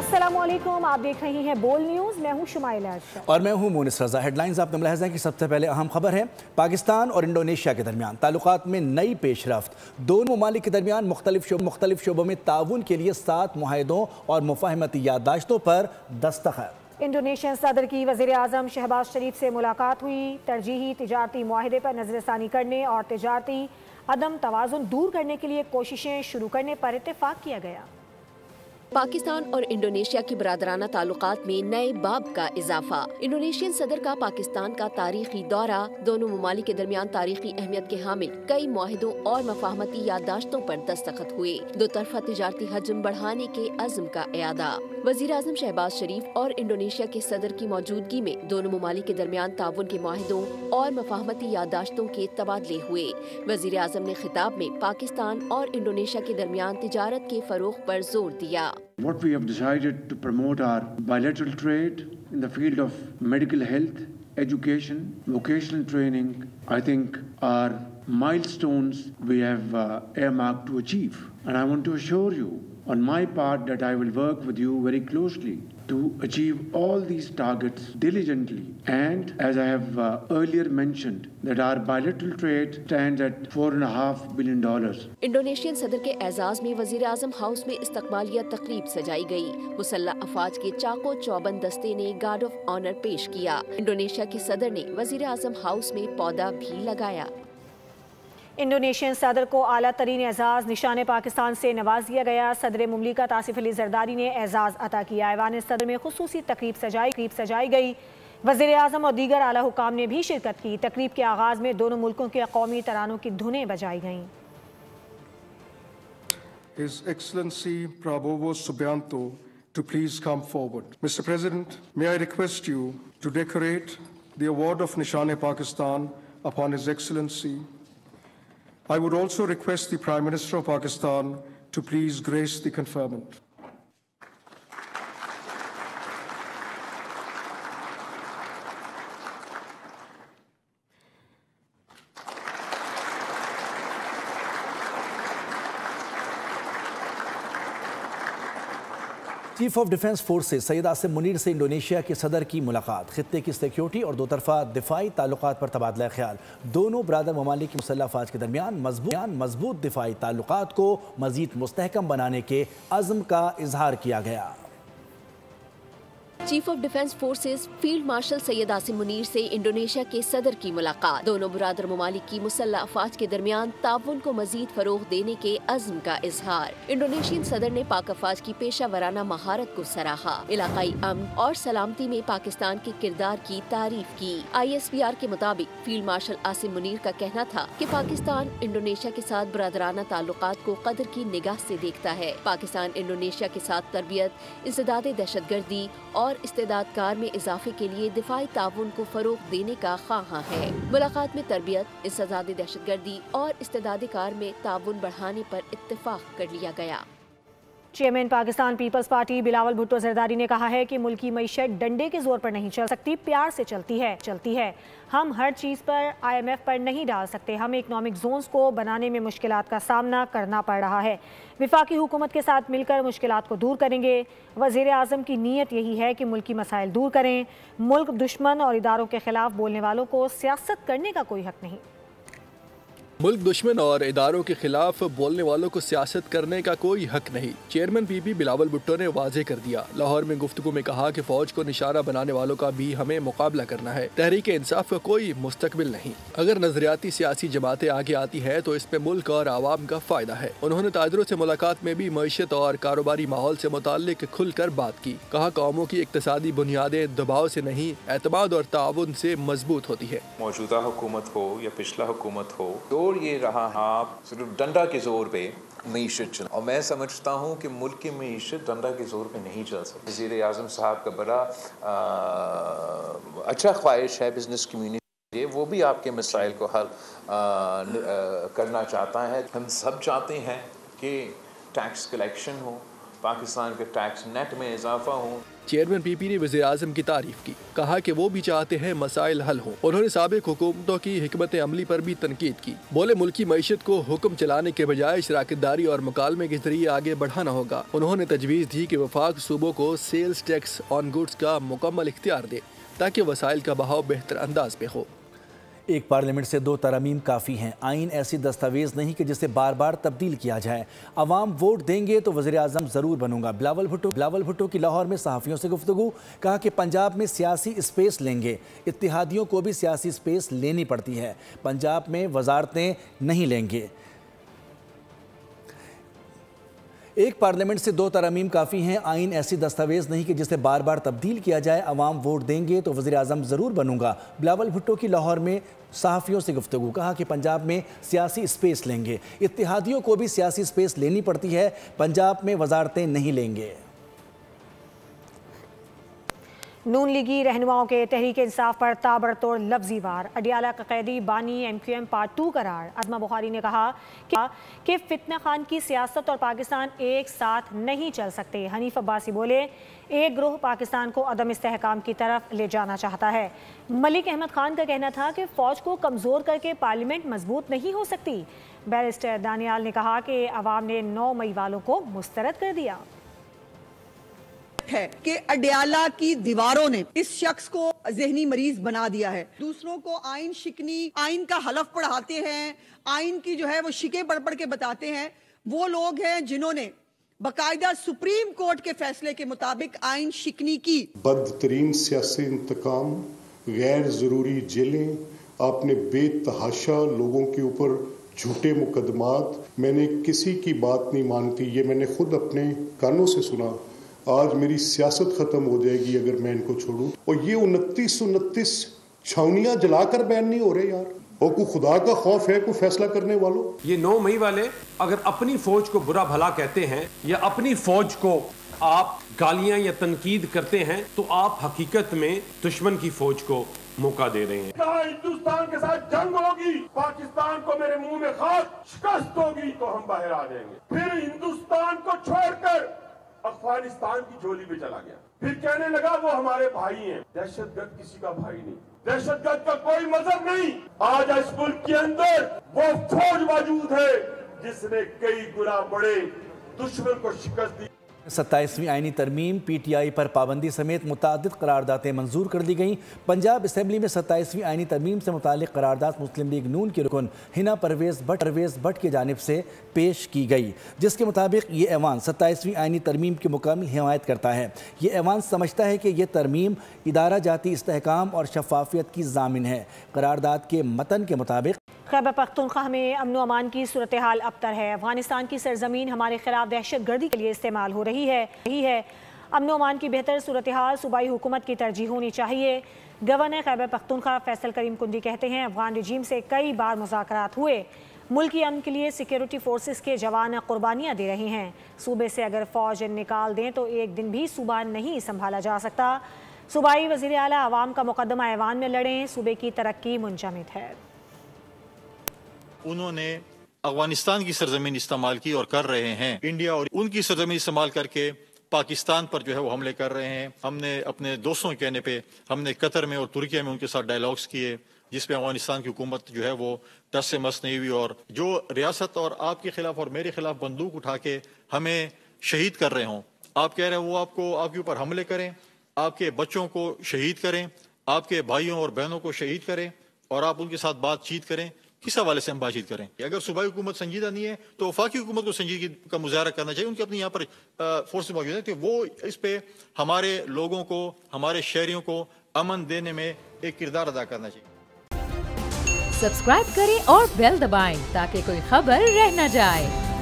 अस्सलामुअलैकुम, आप देख रही हैं बोल न्यूज़। मैं हूं शुमाइला अरशद और मैं हूं मुनिस रज़ा। हेडलाइंस आपने मुलाहिज़ा की सबसे पहले अहम खबर है, पाकिस्तान और इंडोनेशिया के दरमियान ताल्लुकात में नई पेशरफ्त। दोनों ममालिक के दरमियान मुख्तलिफ शोबों में ताउन के लिए 7 मुआहिदों और मुफाहमती याददाश्तों पर दस्तखत। इंडोनेशियन सदर की वज़ीर आज़म शहबाज शरीफ से मुलाकात हुई। तरजीही तिजारती मुआहिदे पर नज़रसानी करने और तिजारती अदम तवाज़ुन दूर करने के लिए कोशिशें शुरू करने पर इत्तेफाक किया गया। पाकिस्तान और इंडोनेशिया की बरादराना ताल्लुकात में नए बाब का इजाफा। इंडोनेशियन सदर का पाकिस्तान का तारीखी दौरा। दोनों ममालिक के दरमियान तारीखी अहमियत के हामिल कई मुआहिदों और मफाहमती याददाश्तों पर दस्तखत हुए। दो तरफा तिजारती हजम बढ़ाने के अज़्म का इयादा। वज़ीर आज़म शहबाज शरीफ और इंडोनेशिया के सदर की मौजूदगी में दोनों ममालिक के दरमियान ताउन के मुआहिदों और मफाहमती याददाश्तों के तबादले हुए। वज़ीर आज़म ने खिताब में पाकिस्तान और इंडोनेशिया के दरमियान तिजारत के फ़रोग़ पर जोर दिया। What we have decided to promote our bilateral trade in the field of medical health, education, vocational training, I think are milestones we have earmarked to achieve. And I want to assure you on my part that I will work with you very closely to achieve all these targets diligently. And as I have earlier mentioned, that our bilateral trade stands at $4.5 billion. Indonesian सदर के एजाज में वज़ीर आज़म house में इस्तकबालिया तकरीब सजाई गई। मुसल्लह अफवाज के चाको चौबंद दस्ते ने गार्ड ऑफ ऑनर पेश किया। इंडोनेशिया के सदर ने वज़ीर आज़म हाउस में पौधा भी लगाया। इंडोनेशियन सदर को आला तरीन एजाज़ निशान पाकिस्तान से नवाज दिया गया। सदर मुमलिकत आसिफ अली जरदारी ने एजाज़ अता किया। ऐवान सदर में खुसूसी तकरीब सजाई गई। वज़ीर आज़म और दीगर आला हुकाम ने भी शिरकत की। तकरीब के आगाज़ में दोनों मुल्कों के कौमी तरानों की धुनें बजाई गईं। His Excellency Prabowo Subianto to please come forward. Mr. President, may I request you to decorate the award of Nishan-e-Pakistan upon His Excellency. I would also request the Prime Minister of Pakistan to please grace the conferment. Chief of defence forces Syed Asim Munir से Indonesia के सदर की मुलाकात। खित्ते की security और दो तरफा दिफाई ताल्लुकात पर तबादला ख्याल। दोनों बरादर ममालिक की मुसल्लह अफवाज के दरमियान मजबूत दिफाई ताल्लुकात को मजीद मुस्तहकम बनाने के अज़्म का इजहार किया गया। Chief of defence forces field marshal Syed Asim Munir से इंडोनेशिया के सदर की मुलाकात। दोनों बरादर ममालिक की मुसल्लह अफवाज के दरमियान ताउन को मजीद फरोग़ देने के अज़्म का इजहार। इंडोनेशियन सदर ने पाक अफवाज की पेशा वराना महारत को सराहा। इलाकाई अमन और सलामती में पाकिस्तान के किरदार की तारीफ की। ISPR के मुताबिक फील्ड मार्शल आसिम मुनीर का कहना था कि पाकिस्तान इंडोनेशिया के साथ बरादराना ताल्लुकात को कदर की निगाह से देखता है। पाकिस्तान इंडोनेशिया के साथ तरबियत, इस्तेदाद दहशतगर्दी और इस्तेदाद कार में इजाफे के लिए दिफाई ताउन को फरोग़ देने का ख्वाहां है। मुलाकात में तरबियत, इस्तेदाद दहशतगर्दी और इस्तेदाद कार में ताउन बढ़ाने पर इत्तेफाक कर लिया गया। चेयरमैन पाकिस्तान पीपल्स पार्टी बिलावल भुट्टो जरदारी ने कहा है कि मुल्की मईशत डंडे के जोर पर नहीं चल सकती, प्यार से चलती है। हम हर चीज़ पर IMF पर नहीं डाल सकते। हमें इकनॉमिक जोन्स को बनाने में मुश्किलात का सामना करना पड़ रहा है। विफाकी हुकूमत के साथ मिलकर मुश्किलात को दूर करेंगे। वज़ीर आज़म की नीयत यही है कि मुल्की मसाइल दूर करें। मुल्क दुश्मन और इदारों के खिलाफ बोलने वालों को सियासत करने का कोई हक नहीं। मुल्क दुश्मन और इदारों के खिलाफ बोलने वालों को सियासत करने का कोई हक नहीं। चेयरमैन PP बिलावल भुट्टो ने वाज़ेह कर दिया। लाहौर में गुफ्तगू में कहा कि फौज को निशाना बनाने वालों का भी हमें मुकाबला करना है। तहरीक इंसाफ का कोई मुस्तकबिल नहीं। अगर नजरियाती सियासी जमातें आगे आती है तो इसमें मुल्क और आवाम का फायदा है। उन्होंने ताजरों से मुलाकात में भी मईशत और कारोबारी माहौल से मुताल्लिक खुलकर बात की। कहा कौमों की इक्तिसादी बुनियादें दबाव से नहीं, एतमाद और ताउन से मजबूत होती है। मौजूदा हुकूमत हो या पिछला हुकूमत हो, और ये रहा आप सिर्फ डंडा के जोर पे मीशत चल, और मैं समझता हूँ कि मुल्क की मीशत डंडा के जोर पे नहीं चल सकती। वज़ीर आज़म साहब का बड़ा अच्छा ख्वाहिश है बिजनेस कम्युनिटी, वो भी आपके मसाइल को हल करना चाहता है। हम सब चाहते हैं कि टैक्स कलेक्शन हो, पाकिस्तान के टैक्स नेट में इजाफा हो। चेयरमैन पीपी ने वज़ीर आज़म की तारीफ की, कहा कि वो भी चाहते हैं मसाइल हल हों। उन्होंने साबिक हुकूमतों की हिकमत अमली पर भी तनकीद की। बोले मुल्की मईशत को हुक्म चलाने के बजाय शराकतदारी और मुकालमे के जरिए आगे बढ़ाना होगा। उन्होंने तजवीज़ दी कि वफाक सूबों को सेल्स टैक्स ऑन गुड्स का मुकम्मल इख्तियार दे ताकि वसाइल का बहाव बेहतर अंदाज में हो। एक पार्लियामेंट से 2 तरमीम काफ़ी हैं। आइन ऐसी दस्तावेज़ नहीं कि जिसे बार बार तब्दील किया जाए। अवाम वोट देंगे तो वज़ीर आज़म ज़रूर बनूंगा। बिलावल भुट्टो की लाहौर में सहाफ़ियों से गुफ्तगू, कहा कि पंजाब में सियासी स्पेस लेंगे, इत्तेहादियों को भी सियासी स्पेस लेनी पड़ती है, पंजाब में वजारतें नहीं लेंगे। एक पार्लियामेंट से 2 तरमीम काफ़ी हैं। आइन ऐसी दस्तावेज़ नहीं कि जिसे बार बार तब्दील किया जाए। अवाम वोट देंगे तो वज़ीर आज़म ज़रूर बनूंगा। बिलावल भुट्टो की लाहौर में सहाफ़ियों से गुफ्तगू, कहा कि पंजाब में सियासी स्पेस लेंगे, इत्तेहादियों को भी सियासी स्पेस लेनी पड़ती है, पंजाब में वजारतें नहीं लेंगे। नून लीगी रहनुमाओं के तहरीक इंसाफ पर ताबड़तोड़ लफ्जी वार। अडियाला का कैदी बानी MQM पार्ट 2 करार। अज़मा बुखारी ने कहा कि फितना खान की सियासत और पाकिस्तान एक साथ नहीं चल सकते। हनीफ अब्बासी बोले एक ग्रोह पाकिस्तान को अदम इस्तेहकाम की तरफ ले जाना चाहता है। मलिक अहमद खान का कहना था कि फ़ौज को कमज़ोर करके पार्लियामेंट मजबूत नहीं हो सकती। बैरिस्टर दानियाल ने कहा कि अवाम ने 9 मई वालों को मुस्तरद कर दिया है कि अडियाला की दीवारों ने इस शख्स को ज़हनी मरीज बना दिया है। दूसरों को आइन शिकनी, आइन का हलफ पढ़ाते हैं, आइन की जो है वो शिके पढ़ पढ़ के बताते हैं। वो लोग हैं जिन्होंने बाकायदा सुप्रीम कोर्ट के फैसले के मुताबिक आइन शिकनी की। बदतरीन सियासी इंतकाम, गैर जरूरी जेलें, आपने बेतहाशा लोगों के ऊपर झूठे मुकदमात। मैंने किसी की बात नहीं मानती, ये मैंने खुद अपने कानों से सुना। आज मेरी सियासत खत्म हो जाएगी अगर मैं इनको छोड़ूं। और ये 29 छावनियां जलाकर बैन नहीं हो रहे यार। और कोई खुदा का खौफ है कोई फैसला करने वालों? ये 9 मई वाले अगर अपनी फौज को बुरा भला कहते हैं या अपनी फौज को आप गालियां या तनकीद करते हैं तो आप हकीकत में दुश्मन की फौज को मौका दे रहे हैं। कहा हिंदुस्तान के साथ जंग होगी, पाकिस्तान को मेरे मुंह में खाक शिकस्त होगी तो हम बाहर आ जाएंगे। फिर हिंदुस्तान को छोड़कर अफगानिस्तान की झोली में चला गया। फिर कहने लगा वो हमारे भाई हैं। दहशतगर्द किसी का भाई नहीं, दहशतगर्द का कोई मजहब नहीं। आज इस मुल्क के अंदर वो फौज मौजूद है जिसने कई गुना बड़े दुश्मन को शिकस्त दी। 27वीं आईनी तरमीम, PTI पर पाबंदी समेत मुतादिद करारदातें मंजूर कर दी गईं। पंजाब असम्बली में 27वीं आईनी तरमीम से मुतालिक करारदात मुस्लिम लीग नून की रुकन हिना परवेज़ भट्ट की जानिब से पेश की गई, जिसके मुताबिक ये ऐवान 27वीं आईनी तरमीम की मुकम्मल हिमायत करता है। ये ऐवान समझता है कि यह तरमीम इदारा जाती इस्तेहकाम और शफाफियत की ज़ामिन है। करारदाद के मतन के मुताबिक खैबर पख्तूनख्वा में अमन अमान की सूरत हाल अबतर है। अफगानिस्तान की सरजमीन हमारे खिलाफ दहशत गर्दी के लिए इस्तेमाल हो रही है। अमन अमान की बेहतर सूरत हाल सूबाई हुकूमत की तरजीह होनी चाहिए। गवर्नर खैबर पख्तूनख्वा फैसल करीम कुंदी कहते हैं अफगान रजीम से कई बार मुज़ाकरात हुए, मुल्की अमन के लिए सिक्योरिटी फोर्सेस के जवान कुर्बानियाँ दे रहे हैं। सूबे से अगर फ़ौज निकाल दें तो एक दिन भी सूबा नहीं संभाला जा सकता। सूबाई वज़ीर आला अवाम का मुकदमा ऐवान में लड़ें, सूबे की तरक्की मुंजमद है। उन्होंने अफगानिस्तान की सरजमीन इस्तेमाल की और कर रहे हैं। इंडिया और उनकी सरजमीन इस्तेमाल करके पाकिस्तान पर जो है वो हमले कर रहे हैं। हमने अपने दोस्तों के कहने पे हमने कतर में और तुर्की में उनके साथ डायलॉग्स किए, जिसमें अफगानिस्तान की हुकूमत जो है वो टस से मस नहीं हुई। और जो रियासत और आपके खिलाफ और मेरे खिलाफ बंदूक उठा के हमें शहीद कर रहे हों, आप कह रहे हैं वो आपके ऊपर हमले करें, आपके बच्चों को शहीद करें, आपके भाइयों और बहनों को शहीद करें और आप उनके साथ बातचीत करें, किस हवाले से हम बातचीत करें? अगर सूबाई हुकूमत संजीदा नहीं है तो वफाकी हुकूमत को संजीदगी का मुजाहरा करना चाहिए। उनकी अपनी यहाँ पर फोर्स मौजूद है कि वो इस पे हमारे लोगों को, हमारे शहरियों को अमन देने में एक किरदार अदा करना चाहिए। सब्सक्राइब करें और बेल दबाएं ताकि कोई खबर रह न जाए।